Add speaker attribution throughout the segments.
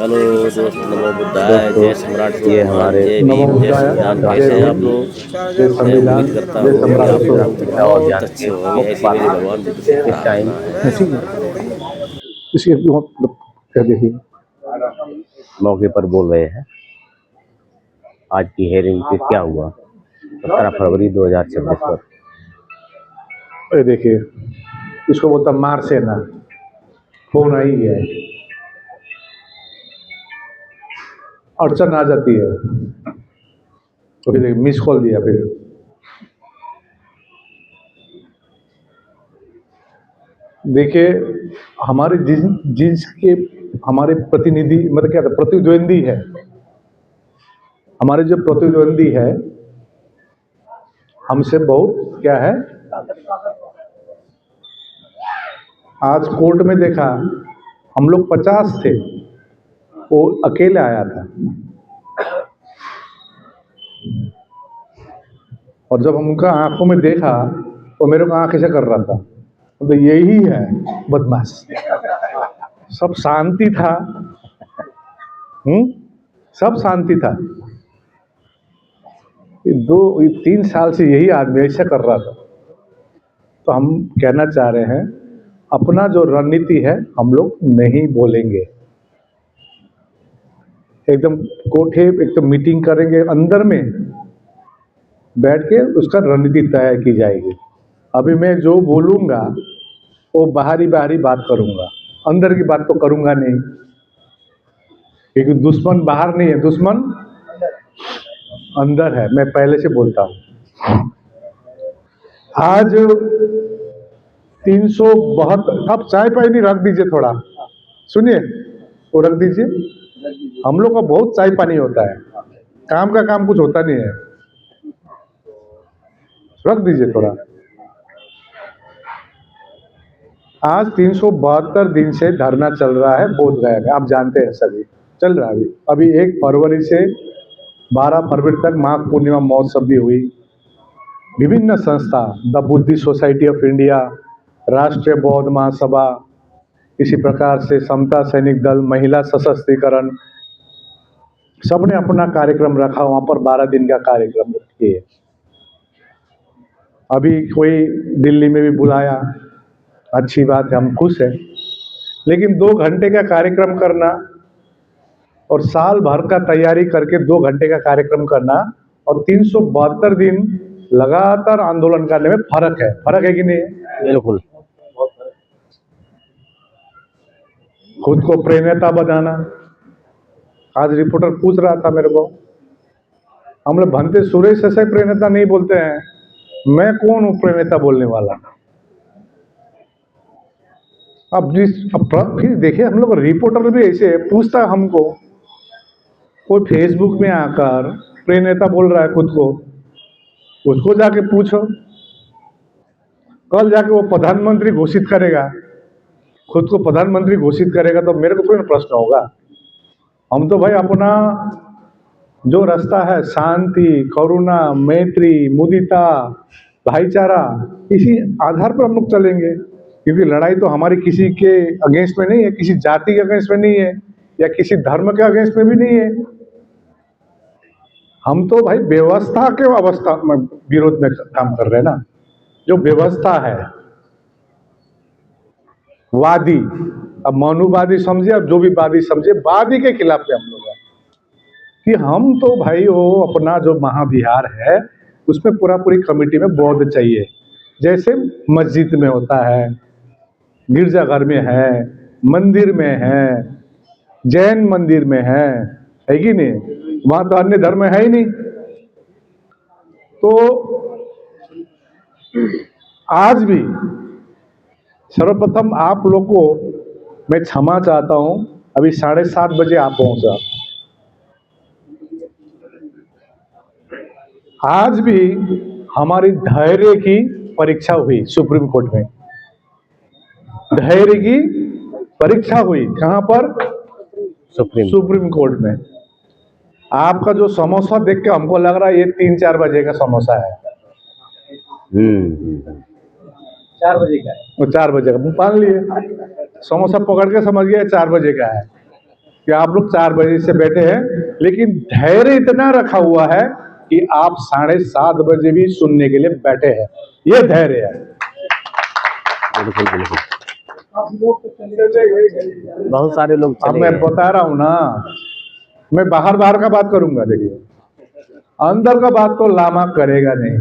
Speaker 1: Hello दोस्त, नमो बुद्धाय,
Speaker 2: दोस्तों,
Speaker 1: जय सम्राट
Speaker 2: ये
Speaker 1: सोमनाथ,
Speaker 2: हमारे
Speaker 1: जय
Speaker 3: नमो
Speaker 1: भीम, जय
Speaker 3: बुद्धाय,
Speaker 1: संविधान।
Speaker 3: जय
Speaker 1: कैसे हैं आप
Speaker 3: भीम,
Speaker 1: लोग?
Speaker 3: जय
Speaker 1: मैं
Speaker 3: संविधान,
Speaker 1: उम्मीद करता
Speaker 3: जय
Speaker 1: हूँ कि
Speaker 3: सम्राट
Speaker 1: आप
Speaker 3: अशोक।
Speaker 1: लोग
Speaker 2: अयोध्या और
Speaker 1: बहुत
Speaker 2: जानते
Speaker 1: अच्छे
Speaker 2: हैं
Speaker 1: होंगे। ऐसी मेरी भगवान बुद्ध से
Speaker 2: इस टाइम
Speaker 1: प्रार्थना है।
Speaker 3: ऐसी इसी क्या देखिए
Speaker 2: मौके पर बोल रहे हैं। आज की हेयरिंग पे क्या हुआ 17 फरवरी 2026 पर।
Speaker 3: ये देखिए, इसको बोलता मार सेना। फोन आ ही गया है, अड़चन आ जाती है तो फिर मिस कॉल दिया। फिर देखिए, हमारे जिसके हमारे प्रतिनिधि मतलब क्या था, प्रतिद्वंदी है। हमारे जो प्रतिद्वंदी है हमसे बहुत क्या है। आज कोर्ट में देखा, हम लोग 50 थे, वो अकेले आया था। और जब हम उनका आंखों में देखा तो मेरे को आंख ऐसे कर रहा था, तो यही है बदमाश। सब शांति था। सब शांति था। ये 3 साल से यही आदमी ऐसा कर रहा था। तो हम कहना चाह रहे हैं, अपना जो रणनीति है हम लोग नहीं बोलेंगे। एकदम कोठे एकदम मीटिंग करेंगे, अंदर में बैठ के उसका रणनीति तय की जाएगी। अभी मैं जो बोलूँगा वो बाहरी बाहरी बात करूँगा, अंदर की बात तो करूँगा नहीं, क्योंकि दुश्मन बाहर नहीं है, दुश्मन अंदर है। मैं पहले से बोलता हूँ। आज 372, आप चाय पानी नहीं रख दीजिए थोड़ा, सुनिए, वो रख दीजिए। हम लोग का बहुत चाय पानी होता है, काम का काम कुछ होता नहीं है, रख दीजिए थोड़ा। आज 372 दिन से धरना चल रहा है बोधगया में, आप जानते हैं सभी, चल रहा है। अभी 1 फरवरी से 12 फरवरी तक माघ पूर्णिमा महोत्सव भी हुई। विभिन्न संस्था, the Buddhist Society of India, राष्ट्रीय बौद्ध महासभा, इसी प्रकार से समता सैनिक दल, महिला सशक्तिकरण, सबने अपना कार्यक्रम रखा। वहाँ पर 12 दिन का कार्यक्रम किए। अभी कोई दिल्ली में भी बुलाया, अच्छी बात है, हम खुश हैं। लेकिन 2 घंटे का कार्यक्रम करना और साल भर का तैयारी करके 2 घंटे का कार्यक्रम करना और 372 दिन लगातार आंदोलन करने में फर्क है कि नहीं है?
Speaker 2: बिल्कुल।
Speaker 3: खुद को प्रेरणा बनाना। आज रिपोर्टर पूछ रहा था मेरे को, हम लोग भंते सुरेश ऐसे प्रेरणा नहीं बोलते हैं, मैं कौन हूँ प्रेरणा बोलने वाला। अब फिर देखिए, हम लोग रिपोर्टर भी ऐसे पूछता है हमको, कोई फेसबुक में आकर प्रेरणा बोल रहा है खुद को, उसको जाके पूछो। कल जाके वो प्रधानमंत्री घोषित करेगा, खुद को प्रधानमंत्री घोषित करेगा, तो मेरे को थोड़ी प्रश्न होगा। हम तो भाई अपना जो रास्ता है, शांति, करुणा, मैत्री, मुदिता, भाईचारा, इसी आधार पर हम लोग चलेंगे। क्योंकि लड़ाई तो हमारी किसी के अगेंस्ट में नहीं है, किसी जाति के अगेंस्ट में नहीं है, या किसी धर्म के अगेंस्ट में भी नहीं है। हम तो भाई व्यवस्था के अवस्था में विरोध में काम कर रहे हैं ना। जो व्यवस्था है, वादी, अब मनुवादी समझे, अब जो भी वादी समझे, वादी के खिलाफ में हम लोग हैं। कि हम तो भाई वो अपना जो महाविहार है उसमें पूरी कमेटी में बौद्ध चाहिए, जैसे मस्जिद में होता है, गिरजाघर में है, मंदिर में है, जैन मंदिर में है कि नहीं? वहां तो अन्य धर्म है ही नहीं। तो आज भी सर्वप्रथम आप लोग को मैं क्षमा चाहता हूं, अभी 7:30 बजे आप पहुंचा। आज भी हमारी धैर्य की परीक्षा हुई सुप्रीम कोर्ट में। धैर्य की परीक्षा हुई कहां पर? सुप्रीम कोर्ट में। आपका जो समोसा देख के हमको लग रहा है ये 3-4 बजे का समोसा है। 4 बजे का है वो, 4 बजे का मान लिए, समोसा पकड़ के समझ गया 4 बजे का है। कि आप लोग 4 बजे से बैठे हैं, लेकिन धैर्य इतना रखा हुआ है कि आप 7:30 बजे भी सुनने के लिए बैठे हैं। ये धैर्य है।
Speaker 2: बिल्कुल बिल्कुल। बहुत सारे लोग
Speaker 3: अब
Speaker 2: चले
Speaker 3: मैं
Speaker 2: गए।
Speaker 3: बता रहा हूं ना, मैं बाहर बाहर का बात करूंगा, देखिए अंदर का बात तो लामा करेगा नहीं।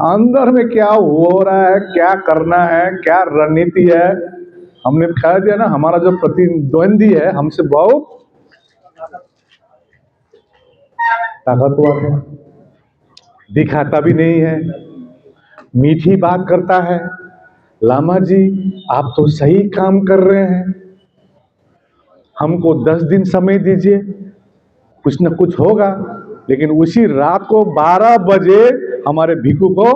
Speaker 3: अंदर में क्या हो रहा है, क्या करना है, क्या रणनीति है, हमने कह दिया ना, हमारा जो प्रतिद्वंदी है हमसे बहुत ताकतवर है, दिखाता भी नहीं है, मीठी बात करता है। लामा जी आप तो सही काम कर रहे हैं, हमको 10 दिन समय दीजिए, कुछ न कुछ होगा। लेकिन उसी रात को 12 बजे हमारे भिखू को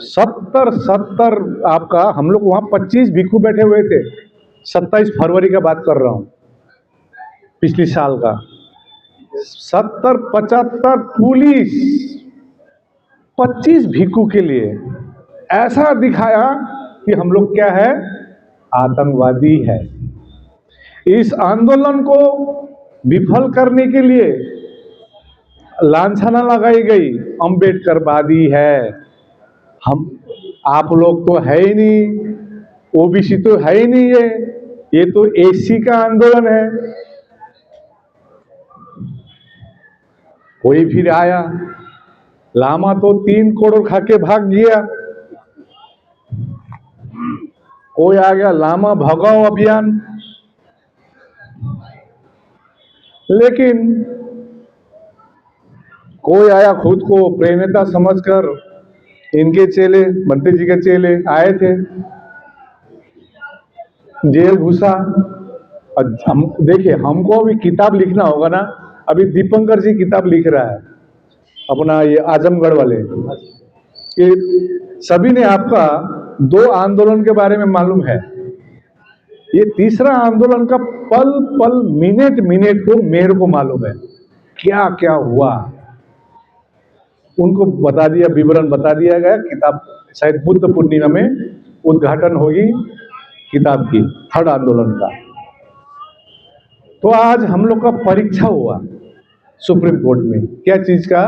Speaker 3: 70 आपका, हम लोग वहां 25 भिखू बैठे हुए थे। 27 फरवरी का बात कर रहा हूं, पिछले साल का। 70-75 पुलिस 25 भिखू के लिए ऐसा दिखाया कि हम लोग क्या है, आतंकवादी है। इस आंदोलन को विफल करने के लिए लांछना लगाई गई, अम्बेडकरवादी है। हम आप लोग तो है ही नहीं, ओबीसी तो है ही नहीं, ये तो एसी का आंदोलन है। कोई फिर आया, लामा तो 3 करोड़ खा के भाग गया। कोई आ गया, लामा भगाओ अभियान। लेकिन कोई आया खुद को प्रेरणा समझकर, इनके चेले, बंटी जी के चेले आए थे, जेल घुसा। और हम देखिए, हमको अभी किताब लिखना होगा ना। अभी दीपंकर जी किताब लिख रहा है अपना, ये आजमगढ़ वाले, कि सभी ने आपका 2 आंदोलन के बारे में मालूम है, ये तीसरा आंदोलन का पल पल मिनट मिनट को मेरे को मालूम है क्या क्या हुआ। उनको बता दिया, विवरण बता दिया गया। किताब शायद बुद्ध पूर्णिमा में उद्घाटन होगी किताब की, 3rd आंदोलन का। तो आज हम लोग का परीक्षा हुआ सुप्रीम कोर्ट में, क्या चीज का,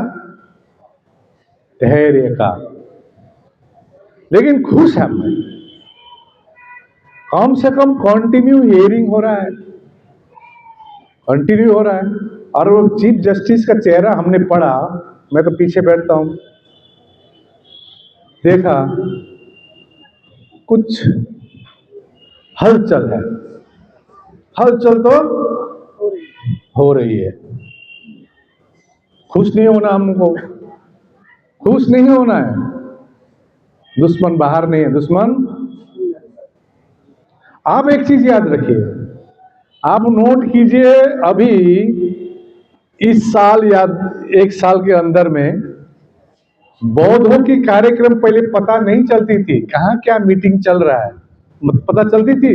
Speaker 3: धैर्य का। लेकिन खुश है मैं, कम से कम कंटिन्यू हियरिंग हो रहा है, कंटिन्यू हो रहा है। और वो चीफ जस्टिस का चेहरा हमने पढ़ा, मैं तो पीछे बैठता हूं, देखा कुछ हलचल है, हलचल तो हो रही है। खुश नहीं होना हमको, खुश नहीं होना है। दुश्मन बाहर नहीं है, दुश्मन। आप एक चीज याद रखिए, आप नोट कीजिए, अभी इस साल या 1 साल के अंदर में बौद्धों की कार्यक्रम पहले पता नहीं चलती थी, कहाँ क्या मीटिंग चल रहा है, पता चलती थी।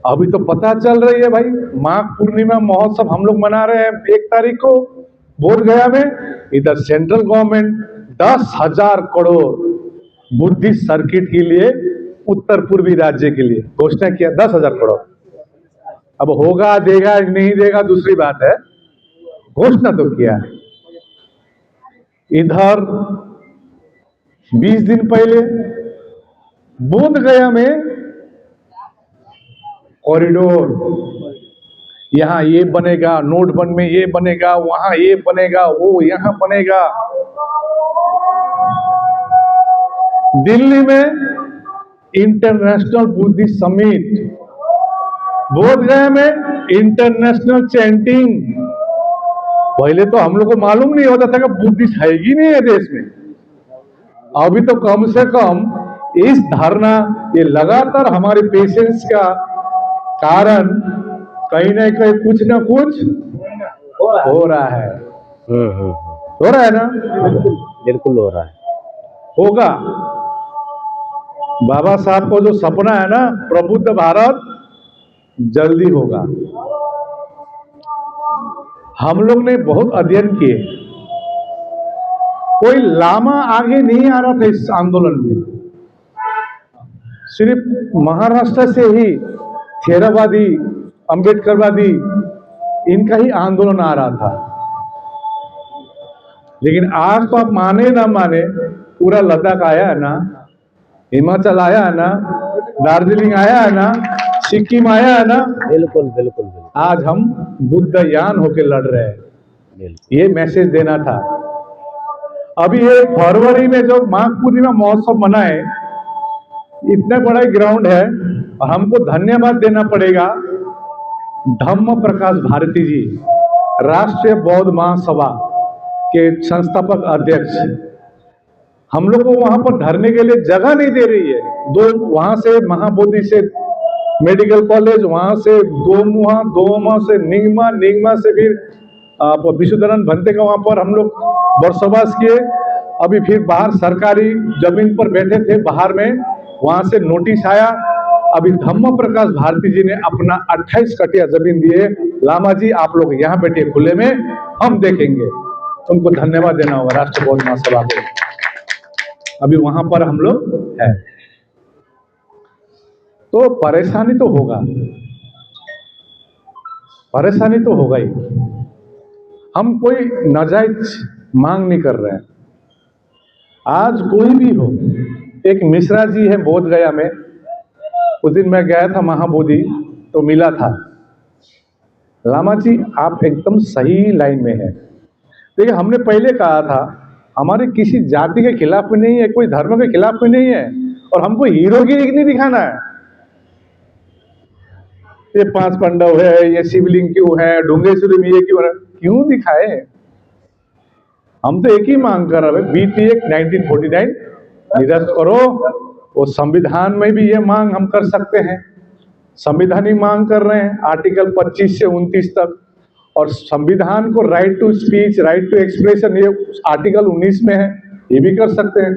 Speaker 3: अभी तो पता चल रही है भाई। माघ पूर्णिमा महोत्सव हम लोग मना रहे हैं 1 तारीख को बोध गया में। इधर central government 10,000 crore Buddhist circuit के लिए, उत्तर पूर्वी राज्य के लिए घोषणा किया, 10,000 करोड़। अब होगा देगा नहीं देगा दूसरी बात है, घोषणा तो किया। इधर 20 दिन पहले बोध गया में कॉरिडोर, यहां ये बनेगा, नोटबंद में ये बनेगा, वहां ये बनेगा, वो यहां बनेगा। दिल्ली में इंटरनेशनल बुद्धिस्ट समिट, बोधगया में इंटरनेशनल चैंटिंग। पहले तो हम लोग को मालूम नहीं होता था कि बुद्धिस्ट है ही नहीं है देश में। अभी तो कम से कम इस धरना, ये लगातार हमारे पेशेंस का कारण कहीं ना कहीं कुछ ना कुछ हो रहा है। हो रहा है ना,
Speaker 2: बिल्कुल हो रहा है,
Speaker 3: होगा। बाबा साहब को जो सपना है ना, प्रबुद्ध भारत, जल्दी होगा। हम लोग ने बहुत अध्ययन किए, कोई लामा आगे नहीं आ रहा था इस आंदोलन में। सिर्फ महाराष्ट्र से ही थेरावादी, अंबेडकरवादी, इनका ही आंदोलन आ रहा था। लेकिन आज तो आप माने ना माने, पूरा लद्दाख आया है ना, हिमाचल आया है ना, दार्जिलिंग आया है ना, सिक्किम आया है ना।
Speaker 2: बिल्कुल बिल्कुल बिल्कुल
Speaker 3: आज हम बुद्धयान होके लड़ रहे हैं,
Speaker 2: बिल्कुल।
Speaker 3: ये मैसेज देना था। अभी ये फरवरी में जो माघ पूर्णिमा महोत्सव मनाए, इतना बड़ा ग्राउंड है, और हमको धन्यवाद देना पड़ेगा धम्म प्रकाश भारती जी, राष्ट्रीय बौद्ध महासभा के संस्थापक अध्यक्ष। हम लोग को वहां पर धरने के लिए जगह नहीं दे रही है। वहां से महाबोधि से मेडिकल कॉलेज, वहां से दोमुहा से निगमा, निगमा से फिर विश्वधरन भंते का वहां पर हम लोग बरसोबास किए। अभी फिर बाहर सरकारी जमीन पर बैठे थे बाहर में, वहां से नोटिस आया। अभी धम्म प्रकाश भारती जी ने अपना 28 कटिया जमीन दिए, लामा जी आप लोग यहाँ बैठे खुले में, हम देखेंगे। उनको धन्यवाद देना होगा राष्ट्रीय बौद्ध महासभा को। अभी वहां पर हम लोग हैं, तो परेशानी तो होगा, परेशानी तो होगा ही। हम कोई नाजायज मांग नहीं कर रहे हैं। आज कोई भी हो, एक मिश्रा जी है बोध गया में, उस दिन मैं गया था महाबोधि, तो मिला था, लामा जी आप एकदम सही लाइन में है। देखिए हमने पहले कहा था, हमारे किसी जाति के खिलाफ भी नहीं है, कोई धर्म के खिलाफ भी नहीं है, और हमको हीरोगिरी नहीं दिखाना है। ये 5 पांडव है, ये शिवलिंग क्यों है, डूंगेश्वरी में ये क्यों दिखाए? हम तो एक ही मांग कर रहे हैं, बीटी एक्ट 1949 निरस्त करो। वो संविधान में भी ये मांग हम कर सकते हैं, संविधानिक मांग कर रहे हैं आर्टिकल 25 से 29 तक, और संविधान को right to speech, right to expression, ये आर्टिकल 19 में है, ये भी कर सकते हैं।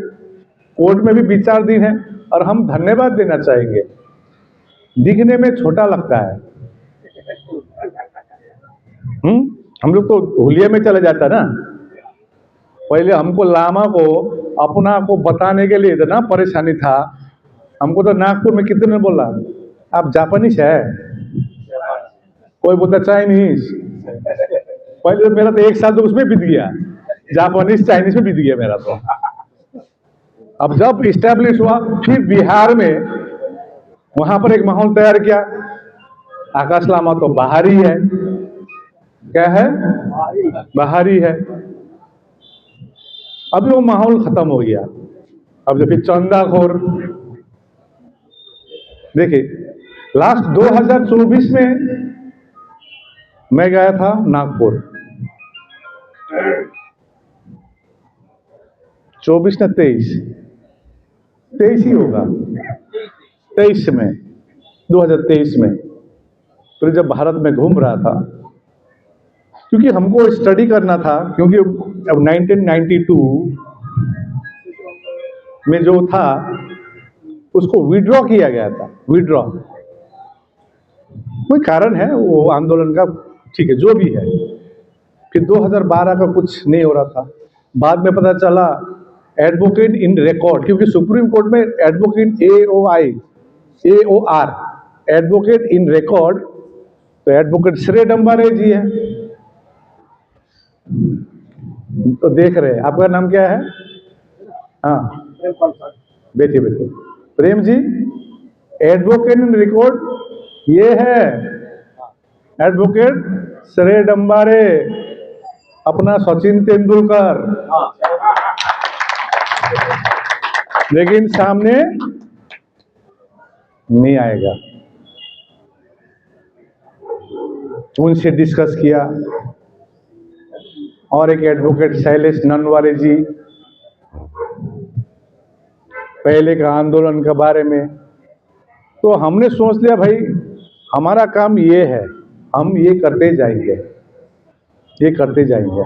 Speaker 3: कोर्ट में भी विचाराधीन है, और हम धन्यवाद देना चाहेंगे। दिखने में छोटा लगता है, हम लोग तो हुलिया में चले जाता ना। पहले हमको लामा को अपना को बताने के लिए इतना परेशानी था। हमको तो नागपुर में कितने ने बोला आप जापानीज है, कोई बोलता चाइनीज। पहले तो मेरा तो 1 साल तो उसमें बीत गया, जापानीज चाइनीज में बीत गया मेरा तो। अब जब इस्टेब्लिश हुआ, फिर बिहार में वहां पर एक माहौल तैयार किया। आकाश लामा तो बाहरी है, क्या है, बाहरी है। अभी वो माहौल खत्म हो गया। अब जो फिर चंदाखोर, देखिए लास्ट 2024 में मैं गया था नागपुर, 24 ना 23 ही होगा, 23 में, 2023 में। फिर जब भारत में घूम रहा था, क्योंकि हमको स्टडी करना था, क्योंकि अब 1992 में जो था उसको विड्रॉ किया गया था, विड्रॉ कोई कारण है वो आंदोलन का, ठीक है जो भी है। फिर 2012 का कुछ नहीं हो रहा था, बाद में पता चला एडवोकेट इन रिकॉर्ड, क्योंकि सुप्रीम कोर्ट में advocate AOR advocate in record, तो एडवोकेट श्रेय डम्बारे जी है। तो देख रहे हैं, आपका नाम क्या है? हाँ बैठिए बैठिए। Prem ji, advocate in record ये है एडवोकेट श्रेय डम्बारे, अपना सचिन तेंदुलकर। लेकिन सामने नहीं आएगा। उनसे डिस्कस किया, और एक एडवोकेट शैलेश ननवारे जी, पहले का आंदोलन के बारे में। तो हमने सोच लिया भाई हमारा काम ये है, हम ये करते जाएंगे, ये करते जाएंगे।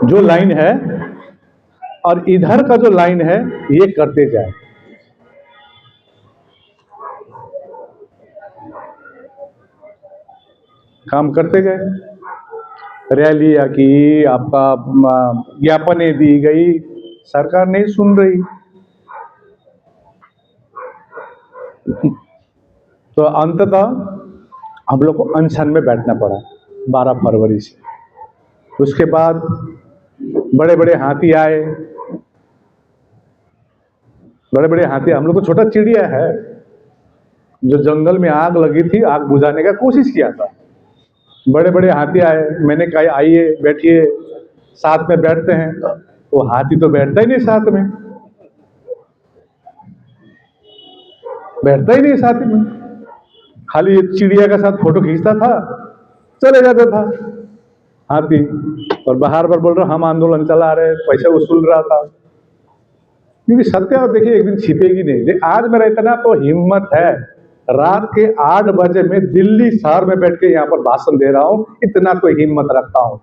Speaker 3: जो लाइन है और इधर का जो लाइन है ये करते जाए। काम करते गए, रैलियां की, आपका ज्ञापनें दी गई, सरकार नहीं सुन रही। तो अंततः हम लोग को अनशन में बैठना पड़ा 12 फरवरी से। उसके बाद बड़े बड़े हाथी आए, बड़े बड़े हाथी। हम लोग को छोटा चिड़िया है जो जंगल में आग लगी थी, आग बुझाने का कोशिश किया था। बड़े बड़े हाथी आए, मैंने कहा आइए बैठिए, साथ में बैठते हैं। वो हाथी तो बैठता ही नहीं साथ में, बैठता ही नहीं साथ में, खाली चिड़िया के साथ फोटो खींचता था, चले जाता था हाथी। और बाहर पर बोल रहा हम आंदोलन चला रहे, पैसे वसूल रहा था। क्योंकि सत्य आप देखिए एक दिन छिपेगी नहीं। आज मेरा इतना तो हिम्मत है, रात के 8 बजे में दिल्ली शहर में बैठ के यहाँ पर भाषण दे रहा हूँ, इतना कोई हिम्मत रखता हूँ।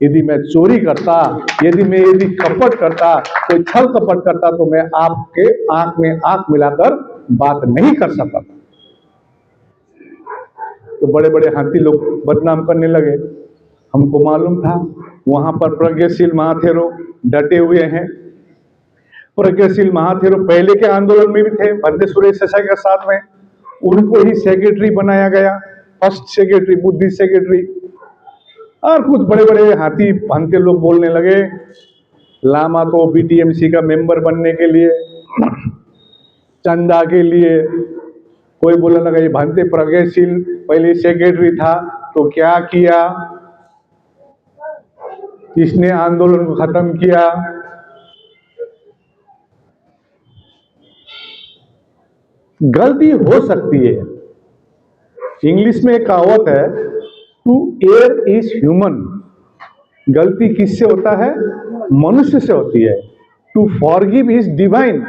Speaker 3: यदि मैं चोरी करता, यदि कपट करता, कोई छल कपट करता, तो मैं आपके आंख में आंख मिलाकर बात नहीं कर सकता। तो बड़े बड़े हाथी लोग बदनाम करने लगे। हमको मालूम था वहां पर प्रज्ञाशील महाथेरो डटे हुए हैं। प्रज्ञाशील महाथेरो पहले के आंदोलन में भी थे, बंदे सुरेश देसाई के साथ में। उनको ही सेक्रेटरी बनाया गया, फर्स्ट सेक्रेटरी, बुद्धिस्ट सेक्रेटरी। और कुछ बड़े बड़े हाथी भांति लोग बोलने लगे, लामा तो बीटीएमसी का मेंबर बनने के लिए, चंदा के लिए। कोई बोलने लगा ये भांति प्रज्ञाशील पहले सेक्रेटरी था तो क्या किया, इसने आंदोलन को खत्म किया। गलती हो सकती है। इंग्लिश में एक कहावत है, टू एयर इज ह्यूमन। गलती किससे होता है? मनुष्य से होती है। To forgive is divine.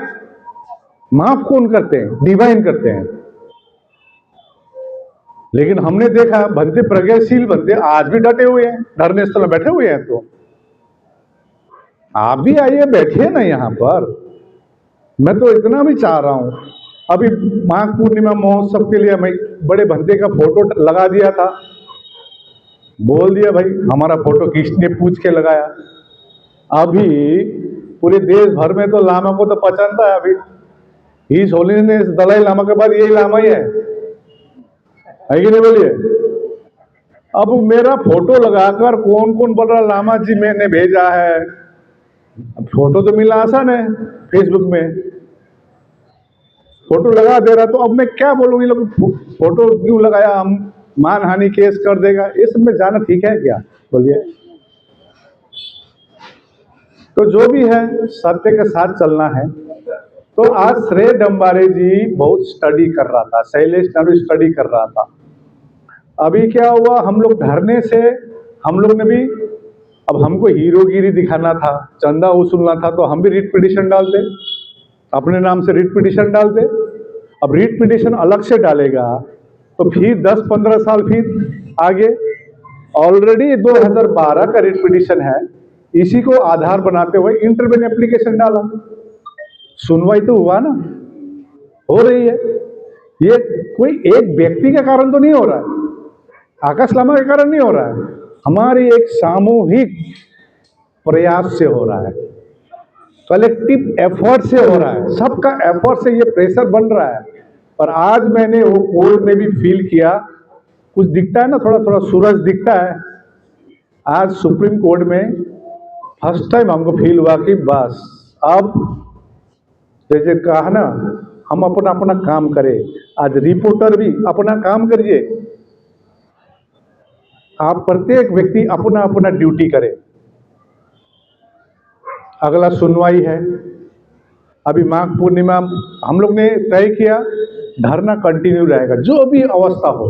Speaker 3: माफ कौन करते हैं? डिवाइन करते हैं। लेकिन हमने देखा बंदे प्रज्ञाशील बंदे आज भी डटे हुए हैं, धरने स्थल में बैठे हुए हैं। तो आप भी आइए, बैठिए ना यहाँ पर। मैं तो इतना भी चाह रहा हूं, अभी माघ पूर्णिमा महोत्सव के लिए मैं बड़े बंदे का फोटो लगा दिया था। बोल दिया भाई हमारा फोटो किसने पूछ के लगाया। अभी पूरे देश भर में तो लामा को तो पसंद है। अभी इस होलीनेस दलाई लामा के बाद यही लामा ही है कि नहीं? बोलिए। अब मेरा फोटो लगाकर कौन कौन बोल रहा लामा जी मैंने भेजा है। फोटो तो मिला आसान है, फेसबुक में फोटो लगा दे रहा। तो अब मैं क्या बोलूँ, ये लोग फोटो क्यों लगाया, हम मानहानि केस कर देगा, ये सब में जाना ठीक है क्या? बोलिए। तो जो भी है सत्य के साथ चलना है। तो आज श्रेय डंबारे जी बहुत स्टडी कर रहा था, शैलेश नारू स्टडी कर रहा था। अभी क्या हुआ, हम लोग धरने से हम लोग ने भी, अब हमको हीरोगिरी दिखाना था, चंदा वसूलना था, तो हम भी रिट पिटिशन डालते, अपने नाम से रिट पिटिशन डालते। अब रिट पिटिशन अलग से डालेगा तो फिर 10-15 साल फिर आगे। ऑलरेडी 2012 का रिट पिटिशन है, इसी को आधार बनाते हुए इंटरवेन एप्लीकेशन डाला। सुनवाई तो हुआ ना, हो रही है। ये कोई एक व्यक्ति के कारण तो नहीं हो रहा है, आकाश लामा के कारण नहीं हो रहा है, हमारी एक सामूहिक प्रयास से हो रहा है, कलेक्टिव एफर्ट से हो रहा है। सबका एफर्ट से ये प्रेशर बन रहा है। और आज मैंने वो कोर्ट में भी फील किया, कुछ दिखता है ना, थोड़ा थोड़ा सूरज दिखता है। आज सुप्रीम कोर्ट में फर्स्ट टाइम हमको फील हुआ कि बस अब जैसे कहा ना, हम अपना अपना काम करें। आज रिपोर्टर भी अपना काम करिए, आप प्रत्येक व्यक्ति अपना अपना ड्यूटी करे। अगला सुनवाई है, अभी माघ पूर्णिमा हम लोग ने तय किया धरना कंटिन्यू रहेगा, जो भी अवस्था हो।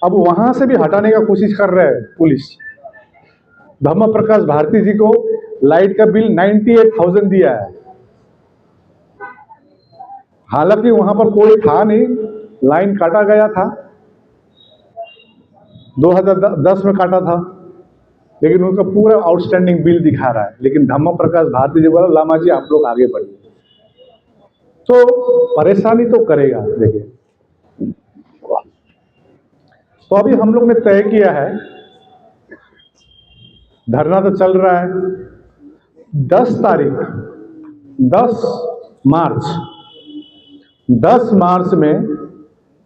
Speaker 3: अब वहां से भी हटाने का कोशिश कर रहे हैं पुलिस। धम्म प्रकाश भारती जी को लाइट का बिल 98,000 दिया है, हालांकि वहां पर कोई था नहीं, लाइन काटा गया था, 2010 में काटा था, लेकिन उनका पूरा आउटस्टैंडिंग बिल दिखा रहा है। लेकिन धम्म प्रकाश भारती जी बोला लामा जी आप लोग आगे बढ़िए। तो परेशानी तो करेगा। देखिए, तो अभी हम लोग ने तय किया है, धरना तो चल रहा है, 10 तारीख 10 मार्च 10 मार्च में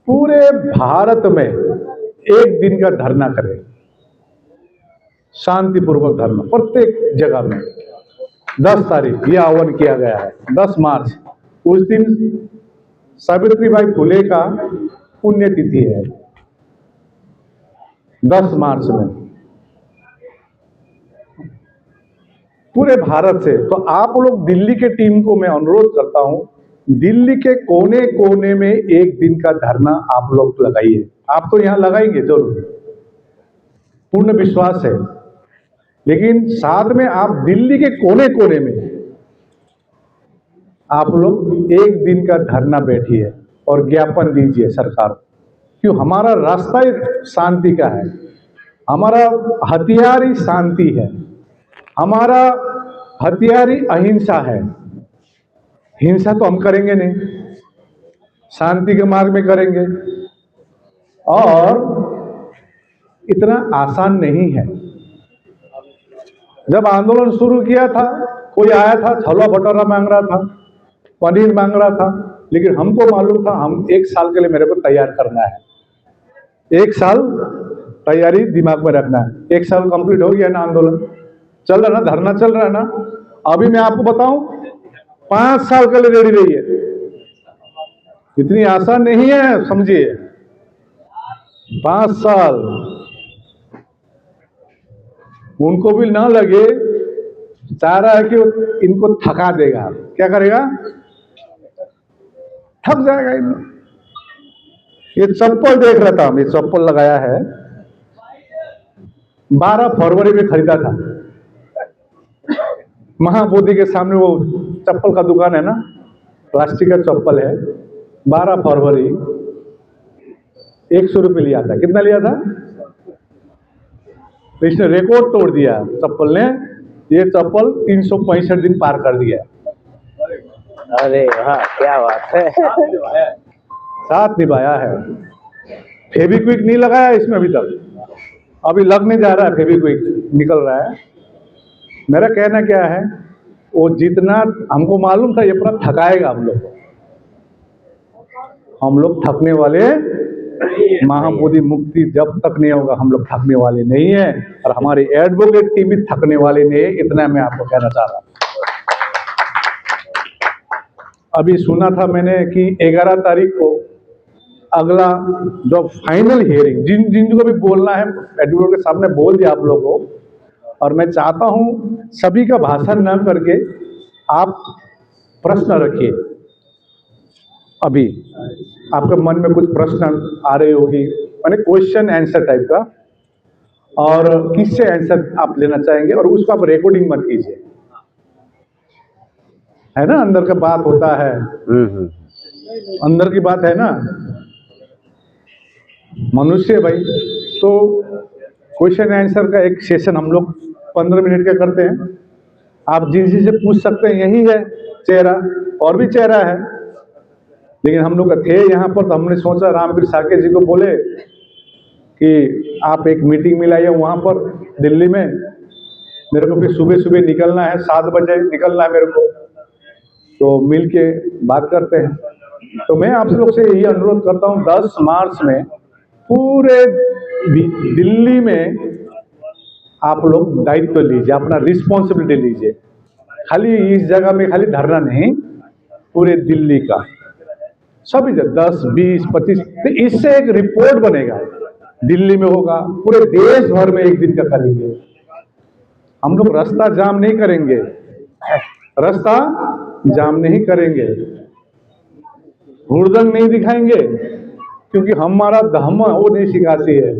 Speaker 3: पूरे भारत में एक दिन का धरना करें, शांतिपूर्वक धरना प्रत्येक जगह में। 10 तारीख ये आह्वान किया गया है, 10 मार्च। उस दिन सावित्रीबाई फुले का पुण्यतिथि है, 10 मार्च में पूरे भारत से। तो आप लोग दिल्ली के टीम को मैं अनुरोध करता हूं, दिल्ली के कोने कोने में एक दिन का धरना आप लोग लगाइए। आप तो यहां लगाएंगे जरूर, पूर्ण विश्वास है, लेकिन साथ में आप दिल्ली के कोने कोने में आप लोग एक दिन का धरना बैठिए और ज्ञापन दीजिए सरकार को। क्यों? हमारा रास्ता ही शांति का है, हमारा हथियार ही शांति है, हमारा हथियार ही अहिंसा है। हिंसा तो हम करेंगे नहीं, शांति के मार्ग में करेंगे। और इतना आसान नहीं है। जब आंदोलन शुरू किया था, कोई आया था छोला भटूरा मांग रहा था, पनीर मांग रहा था, लेकिन हमको मालूम था हम 1 साल के लिए मेरे को तैयार करना है। 1 साल तैयारी दिमाग में रखना है। 1 साल कंप्लीट हो गया ना, आंदोलन चल रहा ना, धरना चल रहा है ना। अभी मैं आपको बताऊं, 5 साल के लिए रेडी रहिए। इतनी आसान नहीं है, समझिए। 5 साल उनको भी ना लगे, चाह रहा है कि इनको थका देगा। क्या करेगा? थक जाएगा इनको। ये चप्पल देख रहा था, ये चप्पल लगाया है, 12 फरवरी में खरीदा था। महाबोधि के सामने वो चप्पल का दुकान है ना, प्लास्टिक का चप्पल है। 12 फरवरी 100 रुपये लिया था। कितना लिया था? तो इसने रिकॉर्ड तोड़ दिया चप्पल ने। ये चप्पल 365 दिन पार कर दिया।
Speaker 2: अरे वाह, क्या बात है।
Speaker 3: साथ निभाया है। फेविक्विक नहीं लगाया इसमें अभी तक, अभी लगने जा रहा है, फेविक्विक निकल रहा है। मेरा कहना क्या है, वो जितना हमको मालूम था ये पूरा थकाएगा हम लोग को। हम लोग थकने वाले, महाबोधि मुक्ति जब तक नहीं होगा हम लोग थकने वाले नहीं है, और हमारी एडवोकेट टीम भी थकने वाले नहीं है। इतना मैं आपको कहना चाह रहा। अभी सुना था मैंने कि 11 तारीख को अगला जो फाइनल हियरिंग, जिनको भी बोलना है एडवोकेट के सामने बोल दिया आप लोगों को। और मैं चाहता हूं सभी का भाषण न करके आप प्रश्न रखिए। अभी आपके मन में कुछ प्रश्न आ रही होगी, माने क्वेश्चन आंसर टाइप का, और किससे आंसर आप लेना चाहेंगे, और उसको आप रिकॉर्डिंग मत कीजिए, है ना। अंदर का बात होता है, अंदर की बात है ना, मनुष्य भाई। तो क्वेश्चन आंसर का एक सेशन हम लोग 15 मिनट का करते हैं। आप जिन से पूछ सकते हैं, यही है चेहरा, और भी चेहरा है, लेकिन हम लोग थे यहाँ पर, तो हमने सोचा रामवीर साके जी को बोले कि आप एक मीटिंग मिलाइए वहाँ पर दिल्ली में। मेरे को फिर सुबह सुबह निकलना है, 7 बजे निकलना है मेरे को, तो मिल के बात करते हैं। तो मैं आप लोग से यही अनुरोध करता हूँ, 10 मार्च में पूरे दिल्ली में आप लोग दायित्व लीजिए, अपना रिस्पॉन्सिबिलिटी लीजिए। खाली इस जगह में खाली धरना नहीं, पूरे दिल्ली का सभी जगह 10, 20, 25, तो इससे एक रिपोर्ट बनेगा। दिल्ली में होगा, पूरे देश भर में एक दिन का करेंगे। हम लोग रास्ता जाम नहीं करेंगे, रास्ता जाम नहीं करेंगे, हुड़दंग नहीं दिखाएंगे, क्योंकि हमारा धर्म वो नहीं सिखाती है।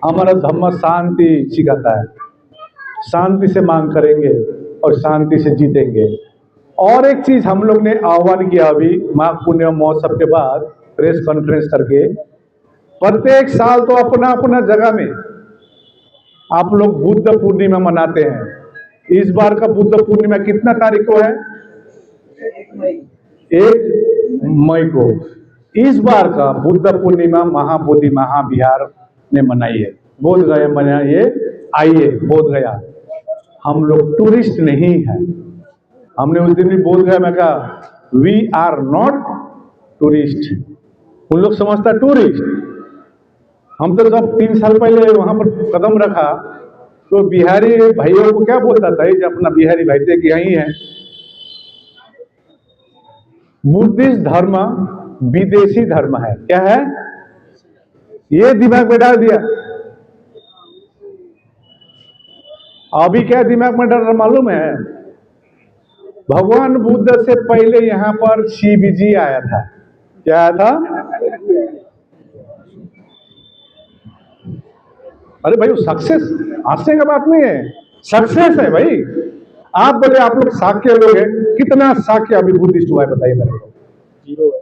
Speaker 3: हमारा धर्म शांति सिखाता है। शांति से मांग करेंगे और शांति से जीतेंगे। और एक चीज हम लोग ने आह्वान किया अभी माघ पूर्णिमा महोत्सव के बाद प्रेस कॉन्फ्रेंस करके, प्रत्येक साल तो अपना अपना जगह में आप लोग बुद्ध पूर्णिमा मनाते हैं। इस बार का बुद्ध पूर्णिमा कितना तारीख को है? 1 मई को। इस बार का बुद्ध पूर्णिमा महाबोधि महाविहार ने मनाई है, बोध गया मनाइए। आइए बोध गया, हम लोग टूरिस्ट नहीं है। हमने उस दिन भी बोध गया में कहा, वी आर नॉट टूरिस्ट, उन लोग समझता टूरिस्ट। हम तो जब 3 साल पहले वहां पर कदम रखा तो बिहारी भाइयों को क्या बोलता था, ये जो अपना बिहारी भाई थे कि यही है। बुद्धिस्ट धर्म विदेशी धर्म है, क्या है, ये दिमाग में डाल दिया। अभी क्या दिमाग में डाल रहा मालूम है, भगवान बुद्ध से पहले यहां पर शिव जी आया था। क्या आया था? अरे भाई वो सक्सेस हंसने का बात नहीं है, सक्सेस है भाई। आप बोले आप लोग साक्य लोग हैं, कितना साक्य अभी बुद्धिस्ट हुआ है बताइए मेरे को।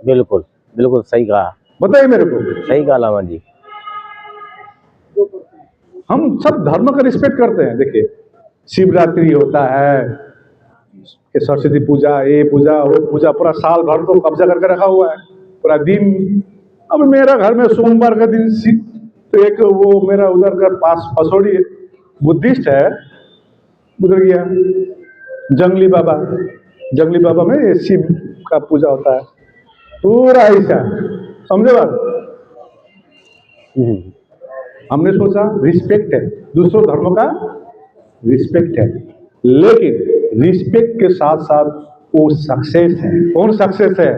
Speaker 2: बिल्कुल बिल्कुल सही कहा,
Speaker 3: बताइए मेरे को।
Speaker 2: सही कहा लामा जी।
Speaker 3: हम सब धर्म का रिस्पेक्ट करते हैं। देखिए शिवरात्रि होता है, कि सरस्वती पूजा, ये पूजा वो पूजा, पूरा साल भर तो कब्जा करके रखा हुआ है पूरा दिन। अब मेरा घर में सोमवार का दिन तो एक वो मेरा उधर का पास पसोड़ी बुद्धिस्ट है, उधर गया जंगली बाबा, जंगली बाबा में ये शिव का पूजा होता है पूरा ऐसा, समझे बात। हमने सोचा रिस्पेक्ट है, दूसरों धर्मों का रिस्पेक्ट है, लेकिन रिस्पेक्ट के साथ साथ वो सक्सेस है। कौन सक्सेस है?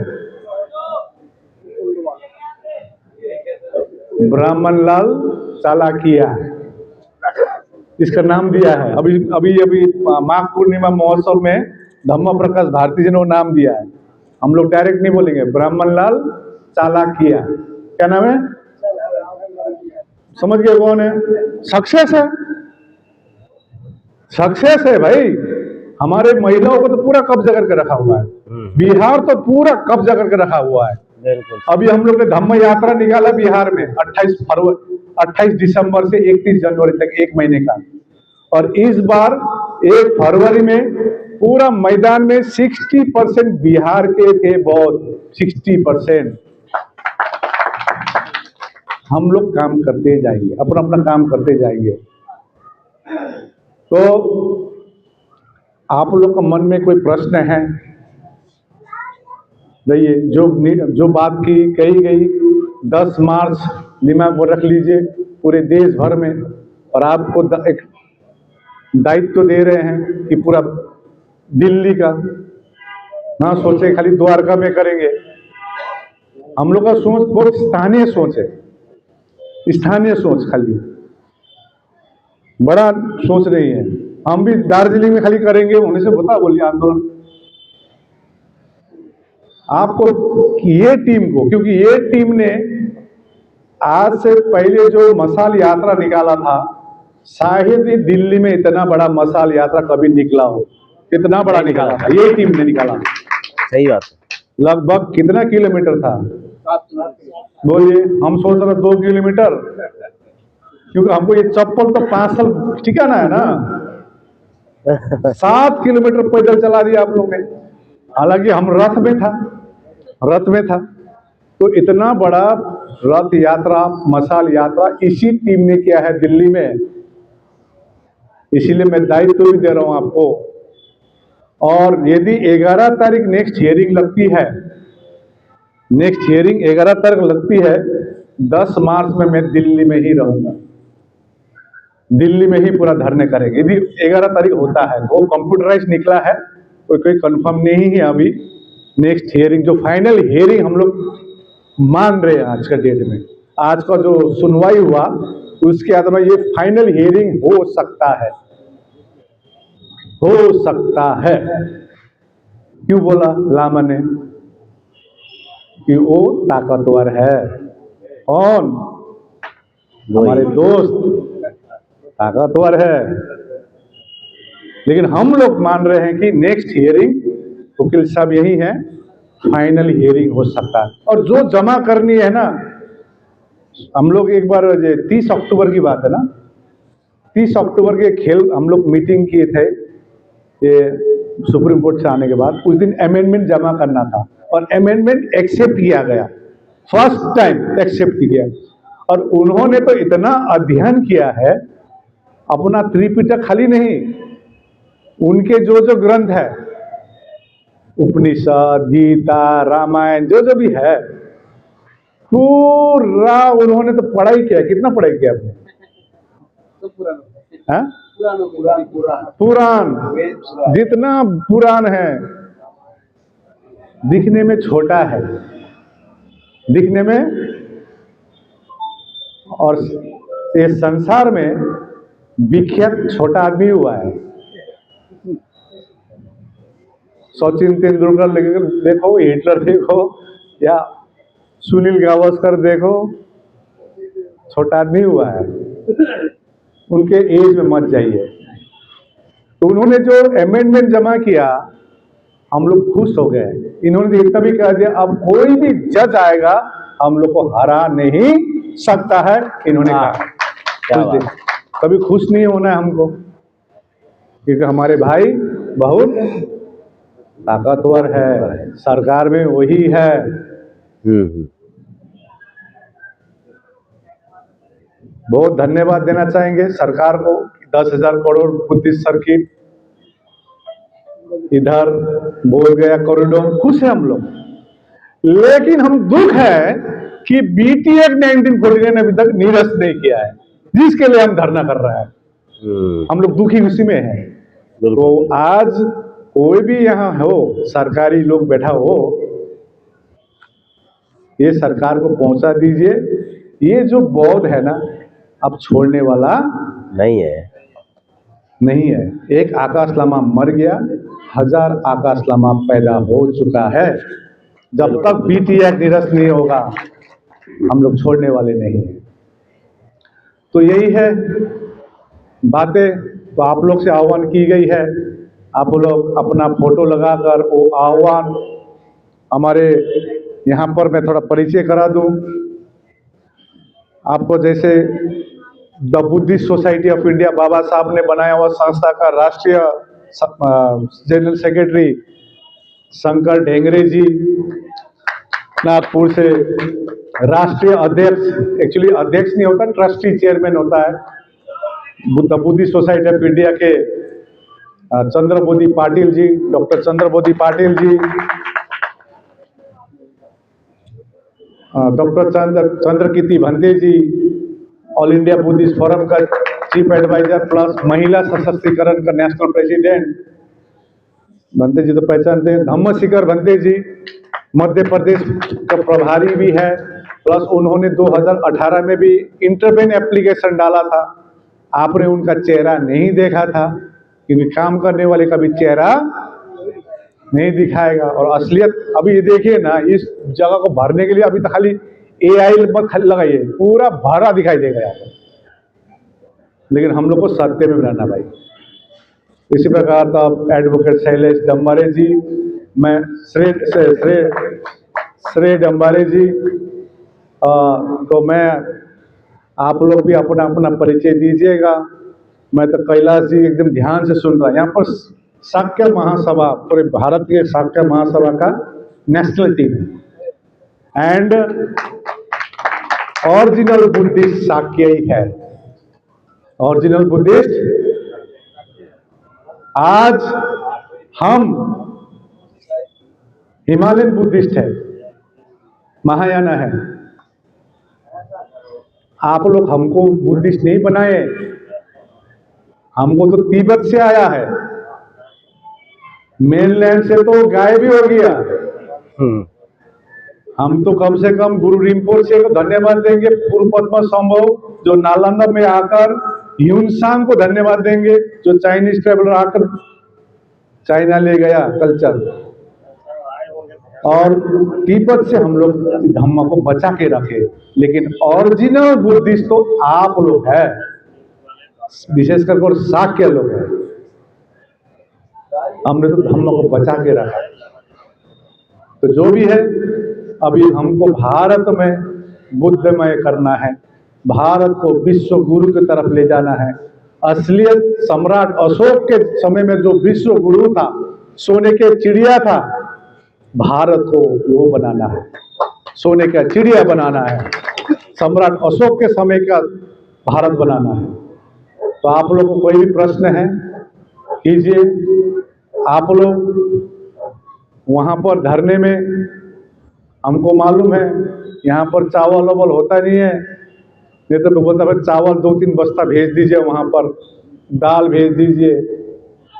Speaker 3: ब्राह्मणलाल चालाकिया, इसका नाम दिया है। अभी अभी अभी माघ पूर्णिमा महोत्सव में धम्म प्रकाश भारती जी ने वो नाम दिया है। हम लोग डायरेक्ट नहीं बोलेंगे, ब्राह्मणलाल चालाकिया। क्या नाम है? समझ गए कौन है? सक्सेस है, सक्सेस है भाई। हमारे महिलाओं को तो पूरा कब्जा करके रखा हुआ है, बिहार तो पूरा कब्जा करके रखा हुआ है। अभी हम लोग ने धम्म यात्रा निकाला बिहार में 28 दिसंबर से 31 जनवरी तक, 1 महीने का। और इस बार 1 फरवरी में पूरा मैदान में 60% बिहार के थे, बहुत 60%। हम लोग काम करते जाएंगे, अपना अपना काम करते जाएंगे। तो आप लोग का मन में कोई प्रश्न है? देखिए जो बात की कही गई 10 मार्च दिमाग में रख लीजिए पूरे देश भर में, और आपको एक दायित्व दे रहे हैं कि पूरा दिल्ली का ना सोचे खाली द्वारका में करेंगे। हम लोग का सोच बहुत स्थानीय सोच है, स्थानीय सोच, खाली बड़ा सोच नहीं है। हम भी दार्जिलिंग में खाली करेंगे, उन्हीं से बता बोलिए आंदोलन आपको ये टीम को, क्योंकि ये टीम ने आज से पहले जो मशाल यात्रा निकाला था, शायद ही दिल्ली में इतना बड़ा मशाल यात्रा कभी निकला हो। कितना बड़ा निकाला था ये टीम ने निकाला।
Speaker 2: सही बात है।
Speaker 3: लगभग कितना किलोमीटर था बोलिए? हम सोच रहे 2 किलोमीटर, क्योंकि हमको ये चप्पल तो 5 साल ठिकाना है ना। 7 किलोमीटर पैदल चला दिया आप लोग ने, हालांकि हम रथ में था। तो इतना बड़ा रथ यात्रा, मशाल यात्रा इसी टीम ने किया है दिल्ली में। इसीलिए मैं दायित्व भी दे रहा हूं आपको। और यदि 11 तारीख नेक्स्ट हियरिंग लगती है, नेक्स्ट हियरिंग 11 तारीख लगती है, 10 मार्च में मैं दिल्ली में ही रहूंगा, दिल्ली में ही पूरा धरने करेंगे। यदि 11 तारीख होता है, वो कंप्यूटराइज निकला है, कोई कंफर्म नहीं है अभी। नेक्स्ट हियरिंग जो फाइनल हियरिंग हम लोग मान रहे हैं आज का डेट में, आज का जो सुनवाई हुआ उसके आधार में ये फाइनल हियरिंग हो सकता है, हो सकता है। क्यों बोला लामा ने कि वो ताकतवर है? कौन? हमारे दोस्त ताकतवर है। लेकिन हम लोग मान रहे हैं कि नेक्स्ट हियरिंग, वकील साहब यही है, फाइनल हियरिंग हो सकता है। और जो जमा करनी है ना, हम लोग एक बार 30 अक्टूबर की बात है ना, 30 अक्टूबर के खेल हम लोग मीटिंग किए थे ये सुप्रीम कोर्ट से आने के बाद। उस दिन अमेंडमेंट जमा करना था और अमेंडमेंट एक्सेप्ट किया गया, फर्स्ट टाइम एक्सेप्ट किया। और उन्होंने तो इतना अध्ययन किया है, अपना त्रिपिटक खाली नहीं, उनके जो जो ग्रंथ है उपनिषद, गीता, रामायण, जो भी है पूरा उन्होंने तो पढ़ाई किया। कितना पढ़ाई किया आपने? हाँ? पुराण, जितना पुराण है दिखने में छोटा है, दिखने में, और ये संसार में विख्यात छोटा आदमी हुआ है। सचिन तेंदुलकर देखो, हिटलर देखो, या सुनील गावस्कर देखो, छोटा आदमी हुआ है। उनके एज में मत जाइए। तो उन्होंने जो अमेंडमेंट जमा किया, हम लोग खुश हो गए। इन्होंने इतना भी कह दिया, अब कोई भी जज आएगा हम लोग को हरा नहीं सकता है। इन्होंने कहा कभी खुश नहीं होना है हमको, क्योंकि हमारे भाई बहुत ताकतवर है, सरकार में वही है। बहुत धन्यवाद देना चाहेंगे सरकार को। 10,000 करोड़ बुद्धिस्ट सर्किट, इधर बोल गया कॉरिडोर, खुश है हम लोग। लेकिन हम दुख है कि बीटी एक्ट 1949 अभी तक निरस्त नहीं किया है, जिसके लिए हम धरना कर रहे हैं। हम लोग दुखी उसी में है। तो आज कोई भी यहाँ हो, सरकारी लोग बैठा हो, ये सरकार को पहुंचा दीजिए। ये जो बौद्ध है ना, अब छोड़ने वाला नहीं है। एक आकाश लामा मर गया, 1000 आकाश लामा पैदा हो चुका है। जब तक बीटी एक्ट निरस्त नहीं होगा हम लोग छोड़ने वाले नहीं हैं। तो यही है बातें। तो आप लोग से आह्वान की गई है, आप लोग अपना फोटो लगाकर वो आह्वान, हमारे यहाँ पर मैं थोड़ा परिचय करा दूं आपको। जैसे the Buddhist Society of India Baba Saheb ने बनाया हुआ संस्था का राष्ट्रीय जनरल सेक्रेटरी शंकर ढेंगरे जी, नागपुर से राष्ट्रीय अध्यक्ष, एक्चुअली अध्यक्ष नहीं होता, ट्रस्टी चेयरमैन होता है, the Buddhist Society of India के चंद्रबोधी पाटिल जी, डॉक्टर चंद्रबोधी पाटिल जी, डॉक्टर चंद्रकीर्ति भंते जी, ऑल इंडिया बुद्धिस्ट फोरम का चीफ एडवाइजर प्लस महिला सशक्तिकरण का नेशनल प्रेसिडेंट भंते जी तो पहचानते हैं, धम्म शिखर भंते जी मध्य प्रदेश का प्रभारी भी है, प्लस उन्होंने 2018 में भी इंटरवेन एप्लीकेशन डाला था। आपने उनका चेहरा नहीं देखा था, क्योंकि काम करने वाले का भी चेहरा नहीं दिखाएगा। और असलियत अभी ये देखिए ना, इस जगह को भरने के लिए अभी तो खाली AI मत लगाइए, पूरा भरा दिखाई देगा यहाँ पर। लेकिन हम लोग को सत्य में रहना भाई। इसी प्रकार का एडवोकेट शैलेश डम्बारे जी, मैं श्रेय डम्बारे जी, तो मैं, आप लोग भी अपना अपना परिचय दीजिएगा। मैं तो कैलाश जी एकदम ध्यान से सुन रहा। यहाँ पर शाक्य महासभा, पूरे भारत के शाक्य महासभा का national team and original Buddhist Shakya ही है। ओरिजिनल बुद्धिस्ट आज हम हिमालयन बुद्धिस्ट है, महायाना है। आप लोग हमको बुद्धिस्ट नहीं बनाए, हमको तो तिब्बत से आया है, मेनलैंड से तो गायब ही हो गया। हम तो कम से कम गुरु रिम्पोचे को धन्यवाद देंगे, पूर्व पद्मा संभव जो नालंदा में आकर, ह्यूनसांग को धन्यवाद देंगे जो चाइनीज ट्रेवलर आकर चाइना ले गया कल्चर, और तिब्बत से हम लोग धम्म को बचा के रखे। लेकिन ओरिजिनल बुद्धिस्ट तो आप लोग है, विशेषकर और शाक्य लोग हैं। हमने तो धम्म को बचा के रखा। तो जो भी है, अभी हमको भारत में बुद्धमय करना है, भारत को विश्व गुरु की तरफ ले जाना है। असलियत सम्राट अशोक के समय में जो विश्व गुरु था, सोने के चिड़िया था, भारत को वो बनाना है, सोने का चिड़िया बनाना है, सम्राट अशोक के समय का भारत बनाना है। तो आप लोगों को कोई भी प्रश्न है कीजिए। आप लोग वहाँ पर धरने में हमको मालूम है यहाँ पर चावल वावल होता नहीं है, नहीं तो लोग बोलता है चावल 2-3 बस्ता भेज दीजिए, वहाँ पर दाल भेज दीजिए।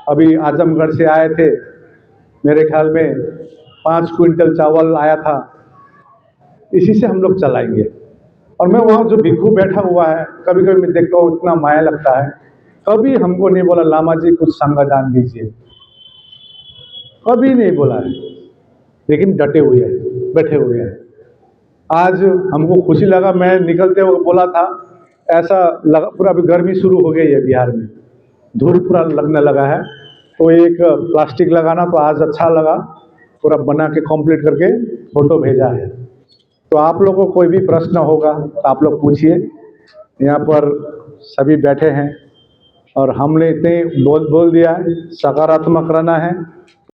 Speaker 3: अभी आजमगढ़ से आए थे, मेरे ख्याल में 5 क्विंटल चावल आया था। इसी से हम लोग चलाएंगे। और मैं वहाँ जो भिक्खू बैठा हुआ है, कभी कभी मैं देखता हूँ, इतना माया लगता है। कभी हमको नहीं बोला लामा जी कुछ संगदान दीजिए, कभी नहीं बोला है, लेकिन डटे हुए हैं, बैठे हुए हैं। आज हमको खुशी लगा, मैं निकलते हुए बोला था, ऐसा लगा पूरा अभी गर्मी शुरू हो गई है बिहार में, धूप पूरा लगने लगा है, तो एक प्लास्टिक लगाना तो आज अच्छा लगा, पूरा बना के कंप्लीट करके फोटो भेजा है। तो आप लोगों को कोई भी प्रश्न होगा तो आप लोग पूछिए, यहाँ पर सभी बैठे हैं और हमने इतने बोल दिया है, सकारात्मक रहना है।